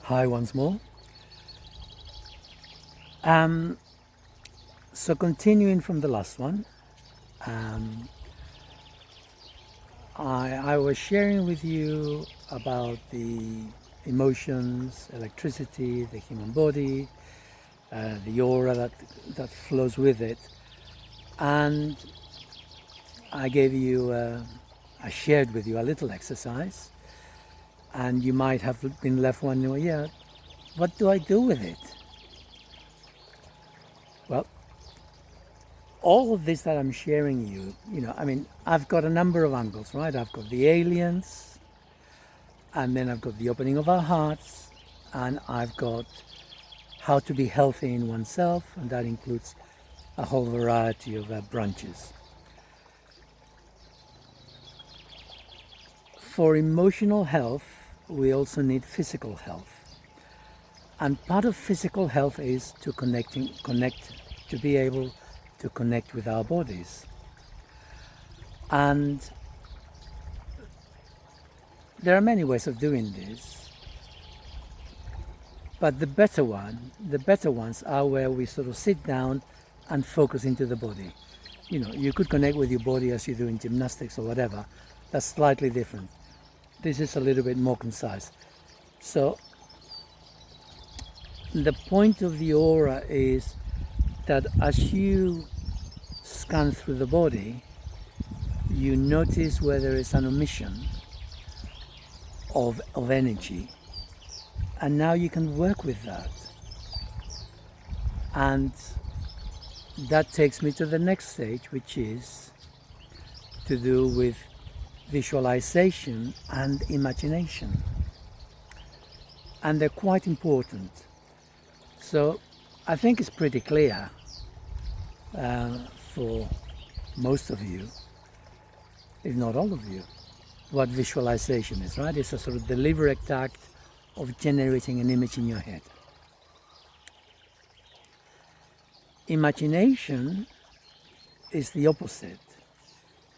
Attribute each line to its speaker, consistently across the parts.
Speaker 1: Hi once more. Um, so continuing from the last one, um, I was sharing with you about the emotions, electricity, the human body, the aura that flows with it, and I gave you, I shared with you a little exercise, and you might have been left wondering, well, yeah, what do I do with it? Well, all of this that I'm sharing I mean, I've got a number of angles, right? I've got the aliens, and then I've got the opening of our hearts, and I've got how to be healthy in oneself, and that includes a whole variety of branches. For emotional health, we also need physical health. And part of physical health is to be able to connect with our bodies. And there are many ways of doing this, but the better ones are where we sort of sit down and focus into the body. You could connect with your body as you do in gymnastics or whatever. That's slightly different. This is a little bit more concise. So the point of the aura is that as you scan through the body, you notice where there is an omission of energy, and now you can work with that. And that takes me to the next stage, which is to do with visualization and imagination. And they're quite important. So I think it's pretty clear for most of you, if not all of you, what visualization is, right? It's a sort of deliberate act of generating an image in your head. Imagination is the opposite,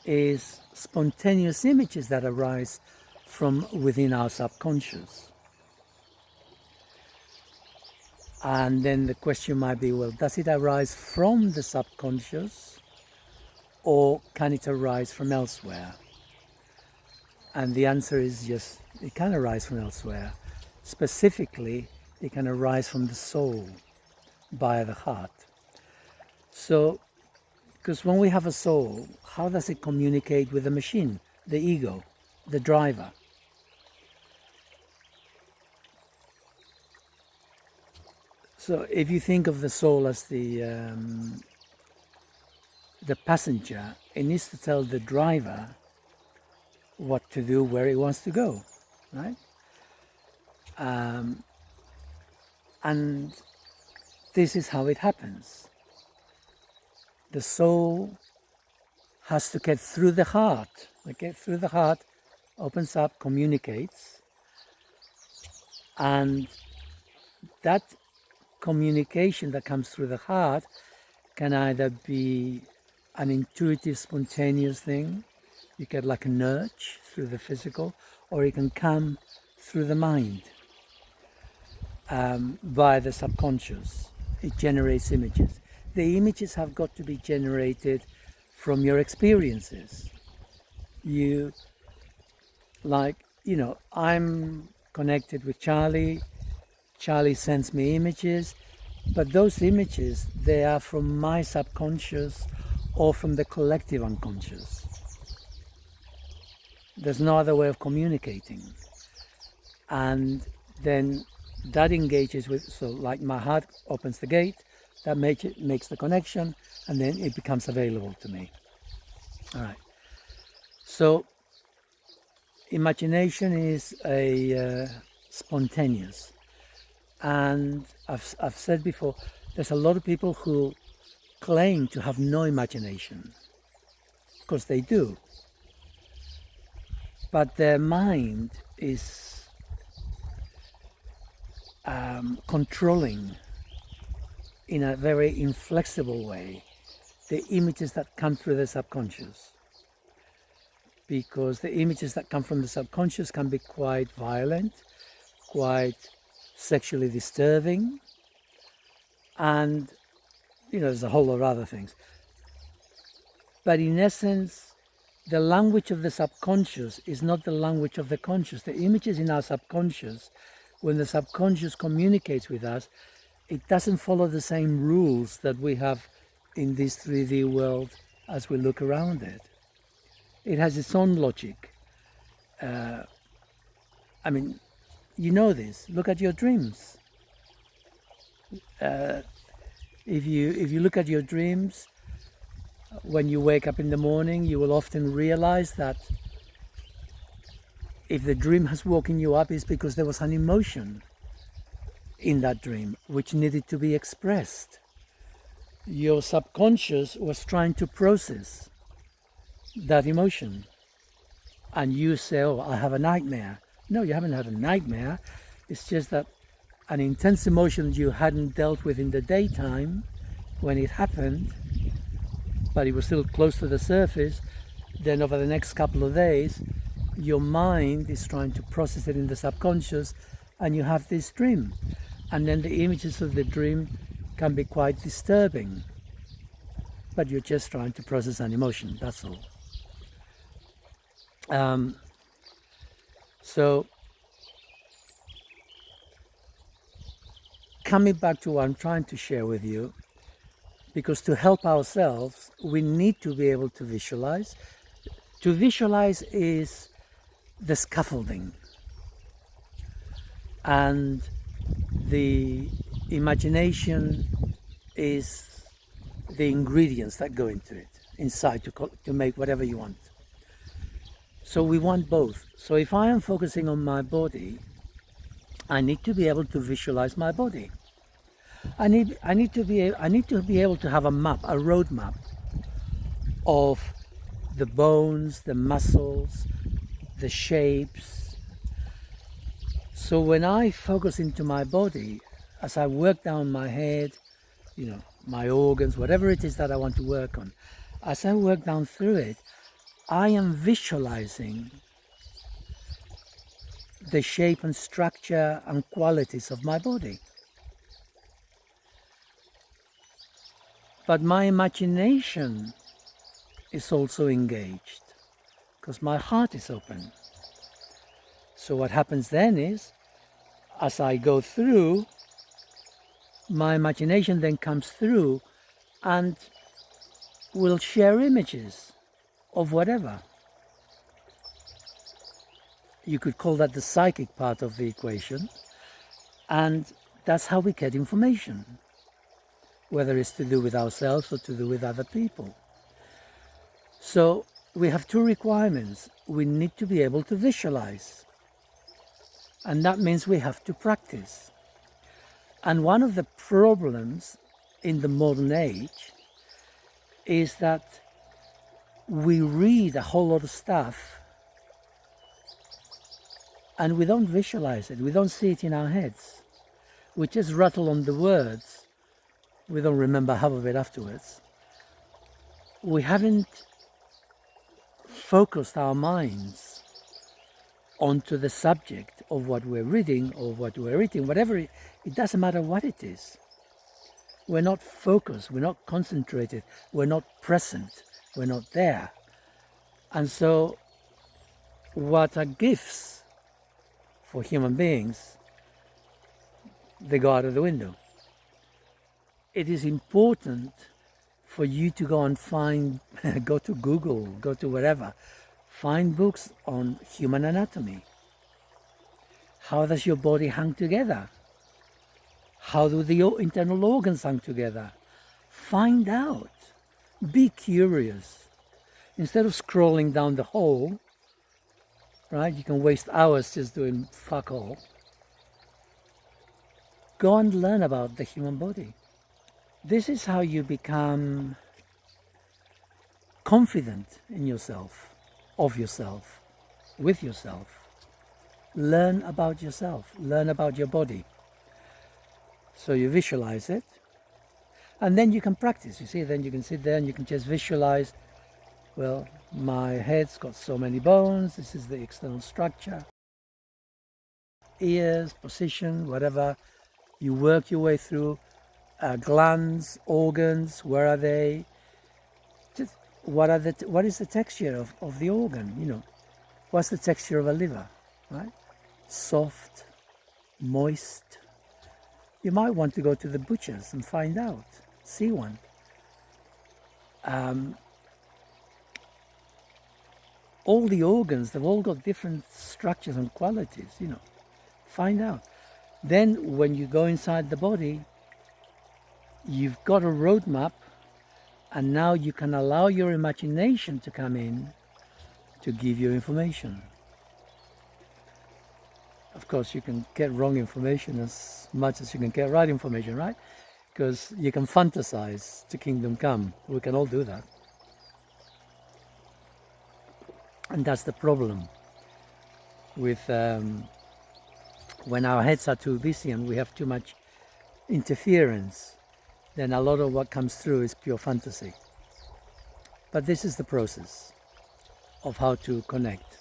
Speaker 1: is spontaneous images that arise from within our subconscious. And then the question might be, well, does it arise from the subconscious, or can it arise from elsewhere? And the answer is yes, it can arise from elsewhere. Specifically, it can arise from the soul via the heart. So, because when we have a soul, how does it communicate with the machine, the ego, the driver? So if you think of the soul as the passenger, it needs to tell the driver what to do, where he wants to go, right? And this is how it happens. The soul has to get through the heart. Get through the heart, opens up, communicates, and that communication that comes through the heart can either be an intuitive, spontaneous thing, you get like a nudge through the physical, or it can come through the mind via the subconscious. It generates images. The images have got to be generated from your experiences. I'm connected with Charlie. Charlie sends me images, but those images, they are from my subconscious or from the collective unconscious. There's no other way of communicating. And then that engages with, so like my heart opens the gate, that makes the connection, and then it becomes available to me. All right. So imagination is a spontaneous. And I've said before, there's a lot of people who claim to have no imagination, because they do. But their mind is controlling in a very inflexible way the images that come through the subconscious. Because the images that come from the subconscious can be quite violent, quite sexually disturbing, and there's a whole lot of other things. But in essence, the language of the subconscious is not the language of the conscious. The images in our subconscious, when the subconscious communicates with us, it doesn't follow the same rules that we have in this 3D world as we look around it. It has its own logic. I mean, you know this. Look at your dreams. If you look at your dreams, when you wake up in the morning, you will often realize that if the dream has woken you up, it's because there was an emotion in that dream which needed to be expressed. Your subconscious was trying to process that emotion, and you say, oh, I have a nightmare. No, you haven't had a nightmare. It's just that an intense emotion you hadn't dealt with in the daytime when it happened, but it was still close to the surface. Then over the next couple of days, your mind is trying to process it in the subconscious, and you have this dream. And then the images of the dream can be quite disturbing, but you're just trying to process an emotion, that's all. So coming back to what I'm trying to share with you, because to help ourselves, we need to be able to visualize. To visualize is the scaffolding, and the imagination is the ingredients that go into it, inside to make whatever you want. So we want both. So if I am focusing on my body, I need to be able to visualize my body. I need to be able to have a map, a road map of the bones, the muscles, the shapes. So when I focus into my body, as I work down my head, my organs, whatever it is that I want to work on, as I work down through it, I am visualizing the shape and structure and qualities of my body. But my imagination is also engaged because my heart is open. So what happens then is, as I go through, my imagination then comes through and will share images of whatever. You could call that the psychic part of the equation, and that's how we get information, whether it's to do with ourselves or to do with other people. So we have two requirements. We need to be able to visualize, and that means we have to practice. And one of the problems in the modern age is that we read a whole lot of stuff and we don't visualize it, we don't see it in our heads. We just rattle on the words, we don't remember half of it afterwards. We haven't focused our minds onto the subject of what we're reading or what we're eating, whatever it doesn't matter what it is. We're not focused, we're not concentrated, we're not present, we're not there. And so what are gifts for human beings? They go out of the window. It is important for you to go and find, go to Google, go to wherever, find books on human anatomy. How does your body hang together? How do the internal organs hang together? Find out. Be curious. Instead of scrolling down the hole, right? You can waste hours just doing fuck all. Go and learn about the human body. This is how you become confident in yourself, of yourself, with yourself. Learn about yourself, learn about your body. So you visualize it, and then you can practice. You see, then you can sit there and you can just visualize, well, my head's got so many bones, this is the external structure. ears, position, whatever. You work your way through glands, organs. Where are they? Just what is the texture of the organ? What's the texture of a liver, right? Soft, moist. You might want to go to the butcher's and find out. See one. All the organs, they've all got different structures and qualities, Find out. Then when you go inside the body, you've got a roadmap, and now you can allow your imagination to come in to give you information. Of course, you can get wrong information as much as you can get right information, right? Because you can fantasize to kingdom come. We can all do that. And that's the problem with when our heads are too busy and we have too much interference, then a lot of what comes through is pure fantasy. But this is the process of how to connect.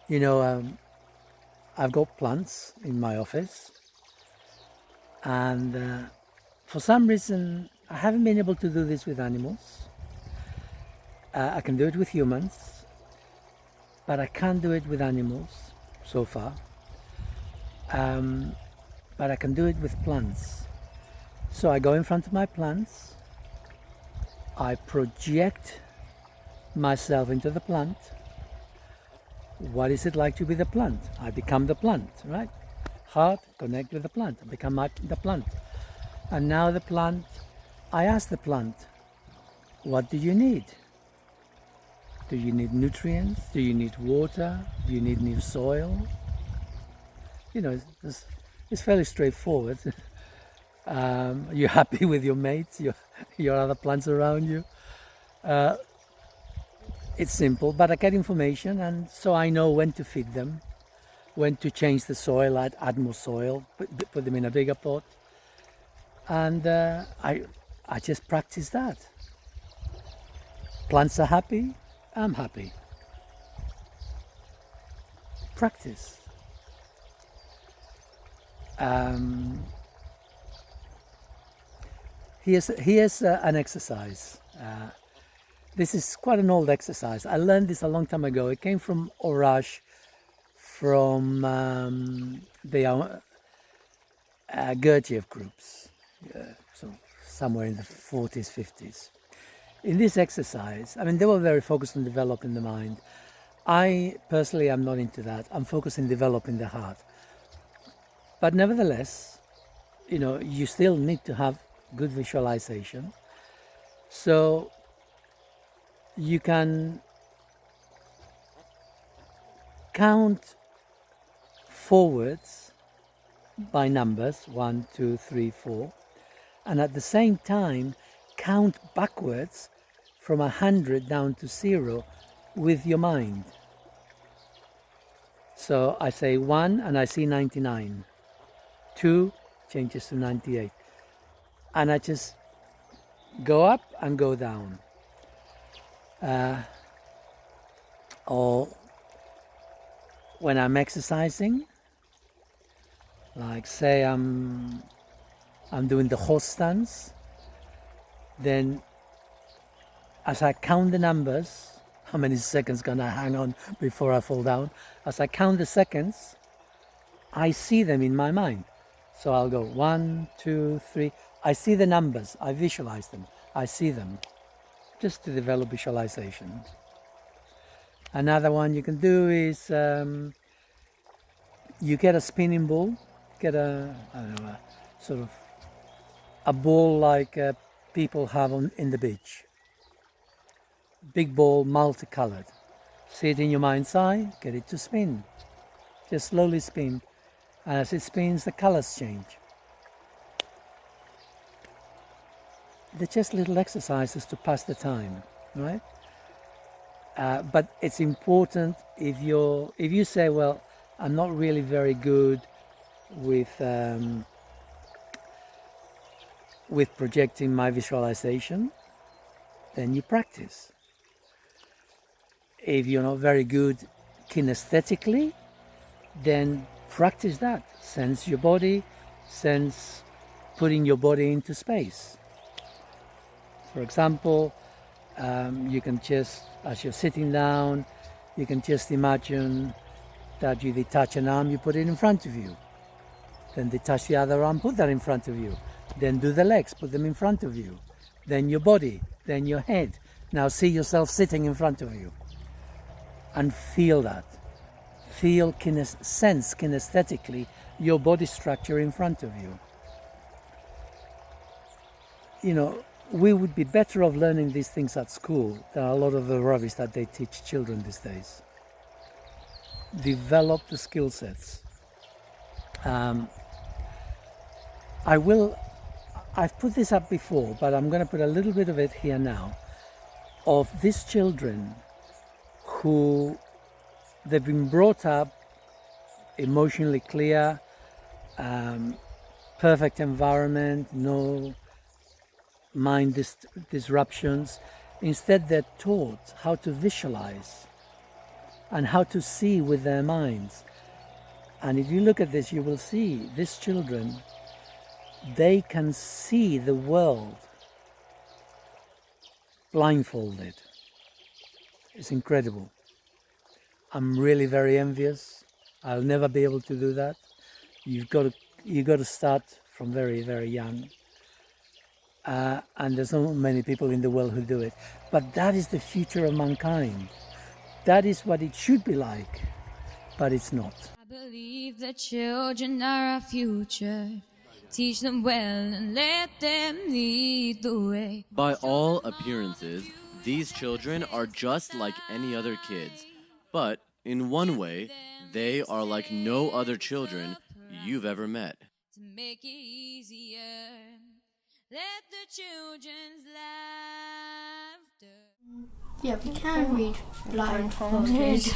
Speaker 1: I've got plants in my office, and for some reason I haven't been able to do this with animals. I can do it with humans, but I can't do it with animals so far. But I can do it with plants. So I go in front of my plants, I project myself into the plant. What is it like to be the plant? I become the plant, right? Heart, connect with the plant, I become the plant. And now the plant, I ask the plant, what do you need? Do you need nutrients? Do you need water? Do you need new soil? It's fairly straightforward. You're happy with your mates, your other plants around you. It's simple, but I get information, and so I know when to feed them, when to change the soil, add more soil, put them in a bigger pot. And I just practice that. Plants are happy, I'm happy. Practice. Here's an exercise. This is quite an old exercise. I learned this a long time ago. It came from Orash, from the Gurdjieff groups, so somewhere in the 40s, 50s. In this exercise, they were very focused on developing the mind. I personally am not into that. I'm focused on developing the heart. But nevertheless, you still need to have good visualization. So you can count forwards by numbers 1, 2, 3, 4, and at the same time count backwards from 100 down to 0 with your mind. So I say 1 and I see 99. 2 changes to 98. And I just go up and go down. Or when I'm exercising, like say I'm doing the horse stance, then as I count the numbers, how many seconds can I hang on before I fall down? As I count the seconds, I see them in my mind. So I'll go 1, 2, 3. I see the numbers, I visualize them, I see them, just to develop visualization. Another one you can do is you get a spinning ball, get a sort of a ball like people have in the beach. Big ball, multicolored. See it in your mind's eye, get it to spin. Just slowly spin. And as it spins, the colors change. They're just little exercises to pass the time, right? But it's important if you say, well, I'm not really very good with projecting my visualization, then you practice. If you're not very good kinesthetically, then practice that. Sense your body, sense putting your body into space. For example, you can just, as you're sitting down, you can just imagine that you detach an arm, you put it in front of you. Then detach the other arm, put that in front of you. Then do the legs, put them in front of you. Then your body, then your head. Now see yourself sitting in front of you. And feel that. Feel, sense kinesthetically your body structure in front of you. You know, we would be better off learning these things at school than a lot of the rubbish that they teach children these days. Develop the skill sets. I've put this up before, but I'm going to put a little bit of it here now, of these children who they've been brought up emotionally clear, perfect environment, no mind disruptions. Instead, they're taught how to visualize and how to see with their minds. And if you look at this, you will see these children, they can see the world blindfolded. It's incredible. I'm really very envious. I'll never be able to do that. You've got to start from very, very young. And there's not many people in the world who do it. But that is the future of mankind. That is what it should be like, but it's not.
Speaker 2: I believe that children are our future. Teach them well and let them lead the way.
Speaker 3: By all appearances, these children are just like any other kids. But in one way, they are like no other children you've ever met.
Speaker 2: To make it easier, let the children's laughter.
Speaker 4: Yeah, we can read blindfolded.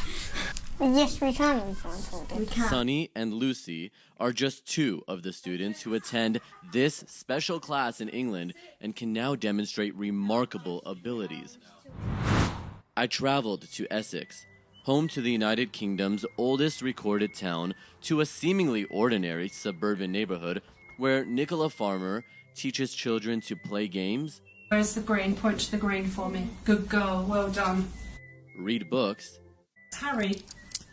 Speaker 5: Yes, we can read blindfolded.
Speaker 4: We can.
Speaker 3: Sunny and Lucy are just two of the students who attend this special class in England and can now demonstrate remarkable abilities. I traveled to Essex, home to the United Kingdom's oldest recorded town, to a seemingly ordinary suburban neighborhood where Nicola Farmer teaches children to play games.
Speaker 6: Where's the green? Point to the green for me. Good girl, well done.
Speaker 3: Read books.
Speaker 6: Harry,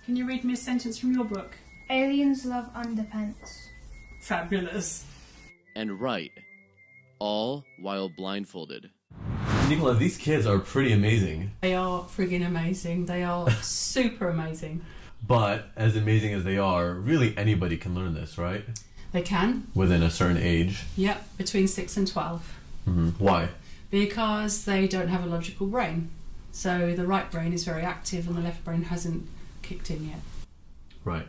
Speaker 6: can you read me a sentence from your book?
Speaker 5: Aliens love underpants.
Speaker 6: Fabulous.
Speaker 3: And write, all while blindfolded.
Speaker 7: Nicola, these kids are pretty amazing.
Speaker 6: They are friggin' amazing. They are super amazing.
Speaker 7: But as amazing as they are, really anybody can learn this, right?
Speaker 6: They can.
Speaker 7: Within a certain age.
Speaker 6: Yep, between 6 and 12.
Speaker 7: Mm-hmm. Why?
Speaker 6: Because they don't have a logical brain. So the right brain is very active and the left brain hasn't kicked in yet.
Speaker 7: Right.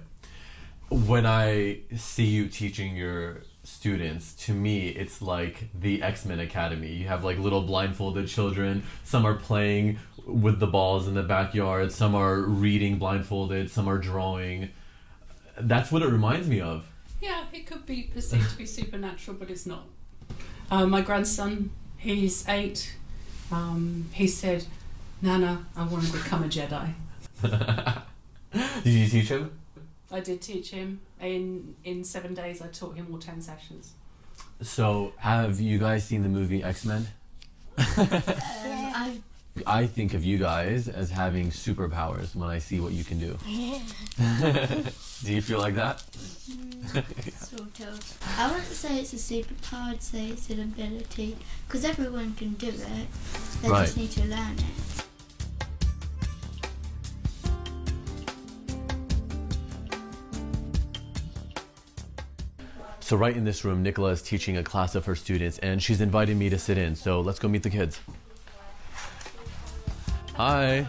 Speaker 7: When I see you teaching your students, to me it's like the X-Men Academy. You have like little blindfolded children. Some are playing with the balls in the backyard. Some are reading blindfolded. Some are drawing. That's what it reminds me of.
Speaker 6: Yeah, it could be perceived to be supernatural, but it's not. My grandson, he's 8. He said, "Nana, I want to become a Jedi."
Speaker 7: Did you teach him?
Speaker 6: I did teach him. In 7 days, I taught him all 10 sessions.
Speaker 7: So, have you guys seen the movie X-Men? I think of you guys as having superpowers when I see what you can do. Do you feel like that?
Speaker 4: Sort of. I wouldn't say it's a superpower, I'd say it's an ability. Because everyone can do it. They
Speaker 7: Right.
Speaker 4: just need to learn it.
Speaker 7: So right in this room, Nicola is teaching a class of her students, and she's invited me to sit in. So let's go meet the kids. Hi.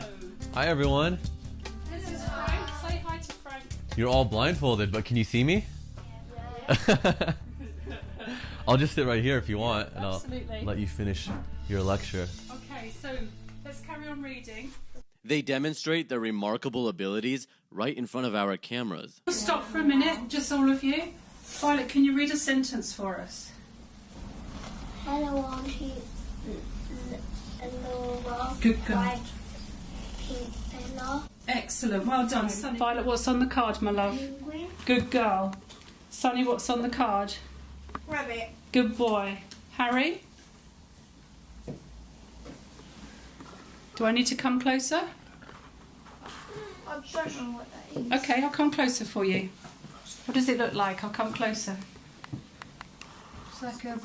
Speaker 7: Hi, everyone.
Speaker 6: This is Frank. Say hi to Frank.
Speaker 7: You're all blindfolded, but can you see me? I'll just sit right here if you want, and
Speaker 6: Absolutely.
Speaker 7: I'll let you finish your lecture.
Speaker 6: Okay, so let's carry on reading.
Speaker 3: They demonstrate their remarkable abilities right in front of our cameras.
Speaker 6: Stop for a minute, just all of you. Violet, can you read a sentence for us?
Speaker 5: Hello, Auntie Laura.
Speaker 6: Good girl.
Speaker 5: White pink pillar.
Speaker 6: Excellent, well done. Violet, what's on the card, my love?
Speaker 5: Penguin.
Speaker 6: Good girl. Sonny, what's on the card?
Speaker 5: Rabbit.
Speaker 6: Good boy. Harry? Do I need to come closer?
Speaker 5: I don't know what that is.
Speaker 6: Okay, I'll come closer for you. What does it look like? I'll come closer.
Speaker 5: It's like a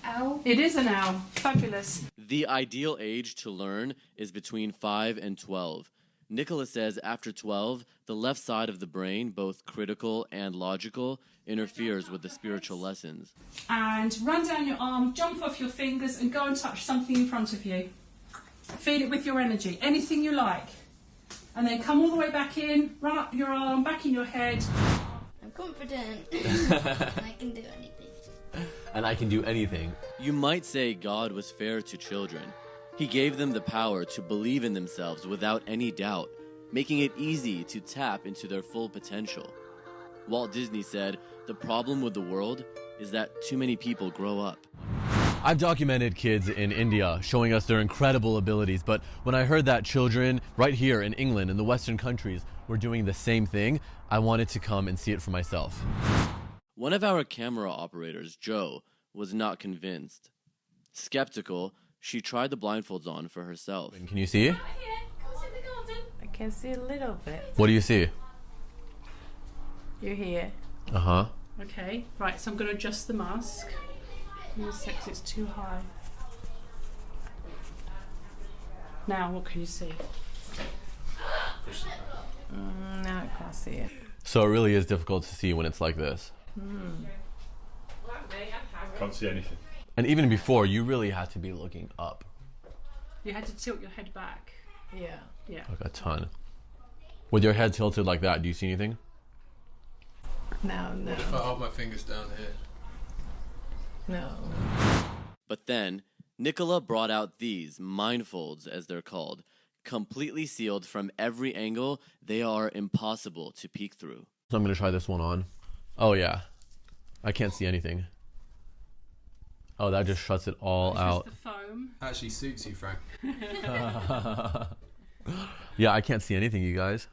Speaker 5: owl.
Speaker 6: It is an owl. Fabulous.
Speaker 3: The ideal age to learn is between 5 and 12. Nicola says after 12, the left side of the brain, both critical and logical, interferes with the spiritual lessons.
Speaker 6: And run down your arm, jump off your fingers and go and touch something in front of you. Feel it with your energy, anything you like. And then come all the way back in, run up your arm, back in your head.
Speaker 4: I'm confident. I can do anything.
Speaker 7: And I can do anything.
Speaker 3: You might say God was fair to children. He gave them the power to believe in themselves without any doubt, making it easy to tap into their full potential. Walt Disney said, "The problem with the world is that too many people grow up."
Speaker 7: I've documented kids in India showing us their incredible abilities, but when I heard that children right here in England, in the Western countries, were doing the same thing, I wanted to come and see it for myself.
Speaker 3: One of our camera operators, Joe, was not convinced. Skeptical, she tried the blindfolds on for herself.
Speaker 7: Can you see?
Speaker 8: I can see a little bit.
Speaker 7: What do you see?
Speaker 8: You're here.
Speaker 7: Uh-huh.
Speaker 6: Okay, right, so I'm going to adjust the mask. In a sec, it's too high. Now, what can you see?
Speaker 8: Now I can't see it.
Speaker 7: So it really is difficult to see when it's like this.
Speaker 9: Can't see anything.
Speaker 7: And even before, you really had to be looking up.
Speaker 6: You had to tilt your head back.
Speaker 8: Yeah.
Speaker 6: Yeah.
Speaker 7: Like a ton. With your head tilted like that, do you see anything?
Speaker 8: No.
Speaker 9: If I hold my fingers down here.
Speaker 8: No.
Speaker 3: But then, Nicola brought out these mindfolds, as they're called, completely sealed from every angle. They are impossible to peek through.
Speaker 7: So I'm going to try this one on. Oh, yeah. I can't see anything. Oh, that just shuts it all out.
Speaker 6: Just the foam.
Speaker 9: Actually suits you, Frank.
Speaker 7: Yeah, I can't see anything, you guys.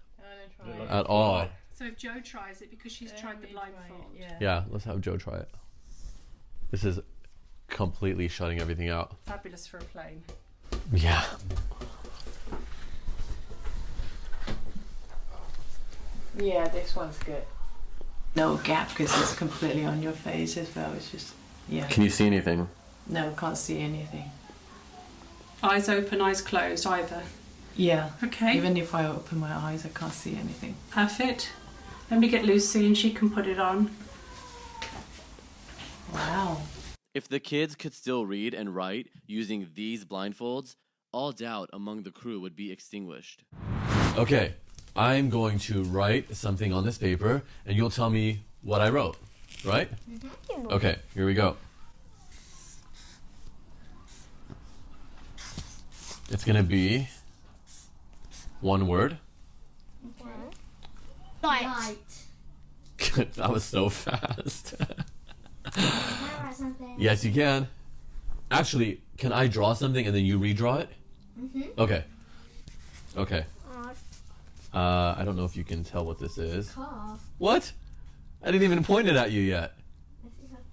Speaker 7: At all.
Speaker 6: So if Joe tries it, because she's tried the blindfold.
Speaker 7: Yeah, let's have Joe try it. This is completely shutting everything out.
Speaker 6: Fabulous for a plane.
Speaker 7: Yeah.
Speaker 8: Yeah, this one's good. No gap because it's completely on your face as well. It's just, yeah.
Speaker 7: Can you see anything?
Speaker 8: No, can't see anything.
Speaker 6: Eyes open, eyes closed, either.
Speaker 8: Yeah.
Speaker 6: Okay.
Speaker 8: Even if I open my eyes, I can't see anything.
Speaker 6: Perfect. Let me get Lucy and she can put it on.
Speaker 8: Wow.
Speaker 3: If the kids could still read and write using these blindfolds, all doubt among the crew would be extinguished.
Speaker 7: Okay, I'm going to write something on this paper, and you'll tell me what I wrote, right? Okay, here we go. It's gonna be one word.
Speaker 4: Light.
Speaker 7: That was so fast.
Speaker 5: Can I write something?
Speaker 7: Yes, you can. Actually, can I draw something and then you redraw it? Okay. Okay. I don't know if you can tell what this is.
Speaker 4: Car.
Speaker 7: What? I didn't even point it at you yet.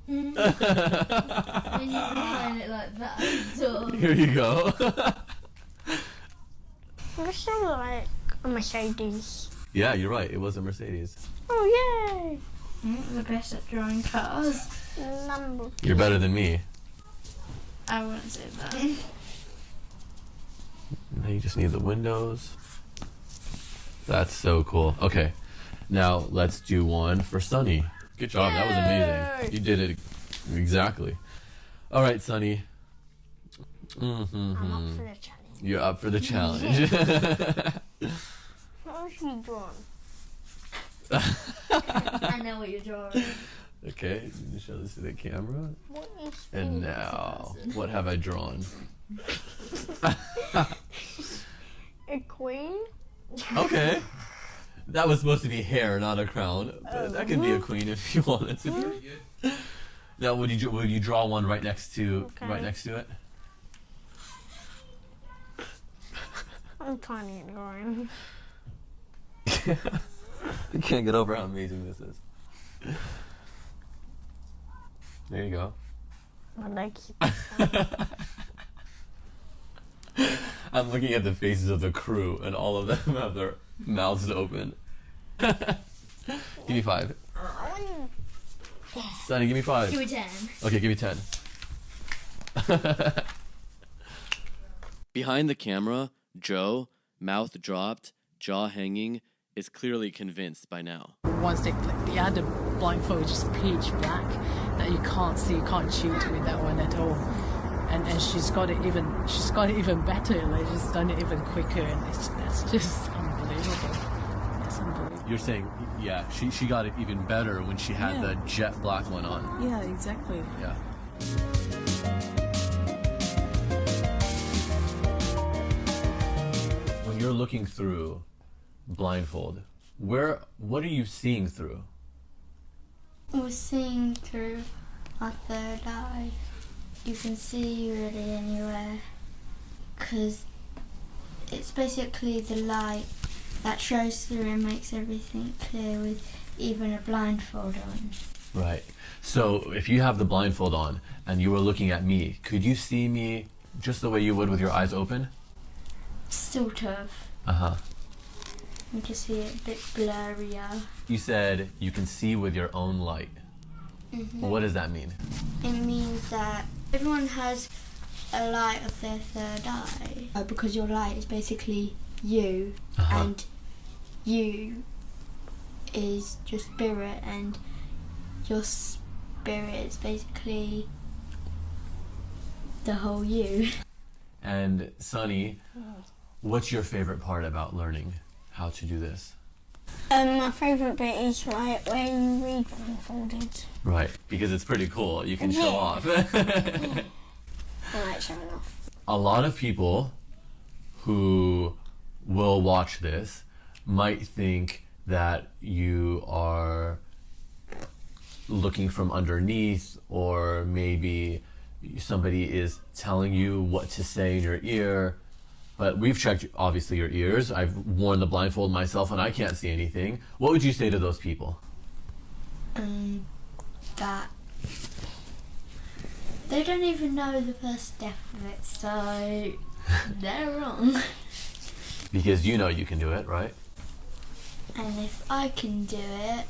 Speaker 4: When you define it like that, so.
Speaker 7: Here you go.
Speaker 5: This sounds like a Mercedes.
Speaker 7: Yeah, you're right. It was a Mercedes.
Speaker 5: Oh, yay!
Speaker 4: The best at drawing cars.
Speaker 5: Number.
Speaker 7: You're better than me.
Speaker 4: I wouldn't say that.
Speaker 7: Now you just need the windows. That's so cool. Okay, now let's do one for Sunny. Good job. That was amazing. You did it exactly. All right, Sunny.
Speaker 5: I'm up for the challenge.
Speaker 7: You're up for the challenge.
Speaker 5: What was he drawn?
Speaker 4: I know what you're drawing.
Speaker 7: Okay, you can show this to the camera.
Speaker 5: What is
Speaker 7: And now, what have I drawn?
Speaker 5: a queen?
Speaker 7: Okay. That was supposed to be hair, not a crown. But that can be a queen if you wanted to be. Now, would you draw one right next to it?
Speaker 5: I'm tiny and drawing.
Speaker 7: You can't get over how amazing this is. There you go.
Speaker 10: I like it.
Speaker 7: I'm looking at the faces of the crew, and all of them have their mouths open. Give me 5. Sonny, give me 5.
Speaker 4: Give me 10.
Speaker 7: Okay, give me 10.
Speaker 3: Behind the camera, Joe, mouth dropped, jaw hanging, is clearly convinced by now.
Speaker 8: Once they had the blindfold, it's just pitch black that you can't see, you can't shoot with that one at all. And she's got it even better. Like she's done it even quicker, and that's just unbelievable. It's unbelievable.
Speaker 7: You're saying, yeah, she got it even better when she had the jet black one on.
Speaker 8: Yeah, exactly.
Speaker 7: Yeah. When you're looking through blindfold, what are you seeing through?
Speaker 4: We're seeing through our third eye. You can see really anywhere, because it's basically the light that shows through and makes everything clear with even a blindfold on.
Speaker 7: Right. So if you have the blindfold on and you were looking at me, could you see me just the way you would with your eyes open?
Speaker 4: Sort of.
Speaker 7: Uh-huh.
Speaker 4: You can see it a bit blurrier.
Speaker 7: You said you can see with your own light.
Speaker 4: Mm-hmm.
Speaker 7: What does that mean?
Speaker 4: It means that everyone has a light of their third eye, because your light is basically you, and you is your spirit, and your spirit is basically the whole you.
Speaker 7: And Sunny, what's your favorite part about learning how to do this?
Speaker 10: My favourite bit is right where you read blindfolded.
Speaker 7: Right, because it's pretty cool. You can show off.
Speaker 10: I like showing off.
Speaker 7: A lot of people who will watch this might think that you are looking from underneath, or maybe somebody is telling you what to say in your ear. But we've checked, obviously, your ears. I've worn the blindfold myself and I can't see anything. What would you say to those people?
Speaker 4: That they don't even know the first step of it, so they're wrong.
Speaker 7: Because you know you can do it, right?
Speaker 4: And if I can do it,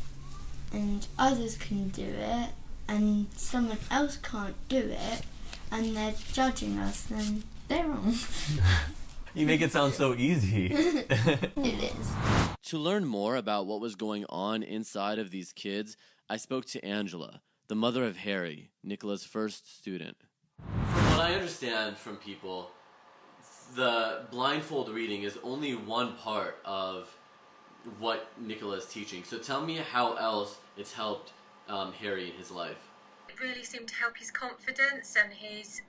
Speaker 4: and others can do it, and someone else can't do it, and they're judging us, then they're wrong.
Speaker 7: You make it sound so easy.
Speaker 4: It is.
Speaker 3: To learn more about what was going on inside of these kids, I spoke to Angela, the mother of Harry, Nicola's first student. From what I understand from people, the blindfold reading is only one part of what Nicola is teaching. So tell me how else it's helped Harry in his life.
Speaker 11: It really seemed to help his confidence and his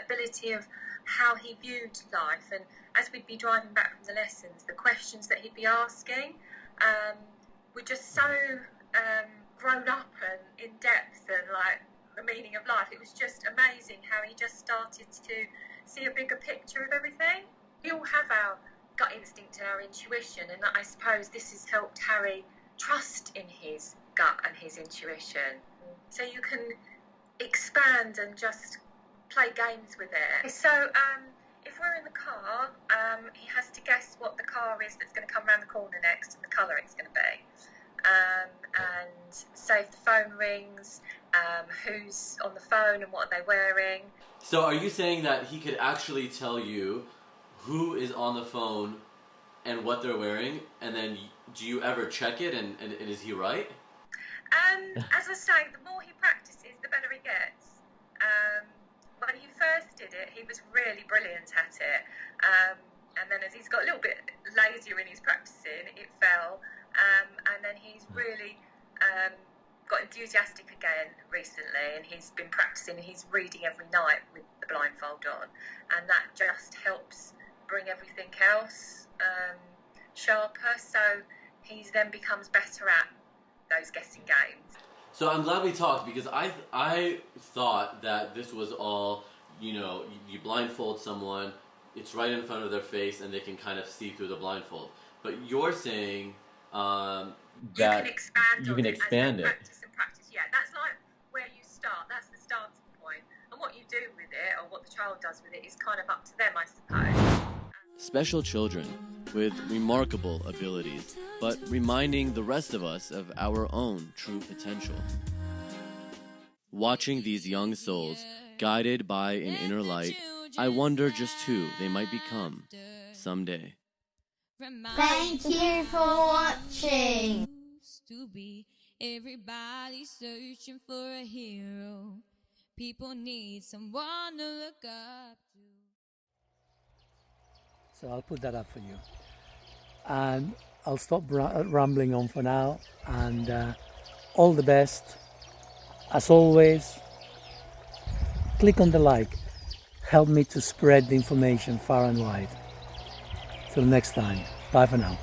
Speaker 11: ability of how he viewed life. And as we'd be driving back from the lessons, the questions that he'd be asking were just so grown up and in depth, and like the meaning of life. It was just amazing how he just started to see a bigger picture of everything. We all have our gut instinct and our intuition, and I suppose this has helped Harry trust in his gut and his intuition. So you can expand and just play games with it. So if we're in the car, he has to guess what the car is that's going to come around the corner next and the colour it's going to be. And say if the phone rings, who's on the phone and what are they wearing.
Speaker 3: So are you saying that he could actually tell you who is on the phone and what they're wearing, and then do you ever check it, and is he right?
Speaker 11: As I say, the more he practices, the better he gets. When he first did it, he was really brilliant at it. And then as he's got a little bit lazier in his practicing, it fell. And then he's really got enthusiastic again recently, and he's been practicing. He's reading every night with the blindfold on, and that just helps bring everything else sharper. So he then becomes better at those guessing games.
Speaker 3: So I'm glad we talked, because I thought that this was all, you blindfold someone, it's right in front of their face, and they can kind of see through the blindfold. But you're saying that
Speaker 11: you can expand
Speaker 3: you
Speaker 11: on
Speaker 3: can
Speaker 11: it
Speaker 3: expand
Speaker 11: as
Speaker 3: it.
Speaker 11: practice and practice. Yeah, that's like where you start. That's the starting point. And what you do with it, or what the child does with it, is kind of up to them, I suppose.
Speaker 3: Special children with remarkable abilities, but reminding the rest of us of our own true potential. Watching these young souls, guided by an inner light, I wonder just who they might become someday.
Speaker 10: Thank you for watching.
Speaker 2: To be everybody searching for a hero. People need someone to look up to.
Speaker 1: So I'll put that up for you. And I'll stop rambling on for now. And all the best. As always, click on the like. Help me to spread the information far and wide. Till next time. Bye for now.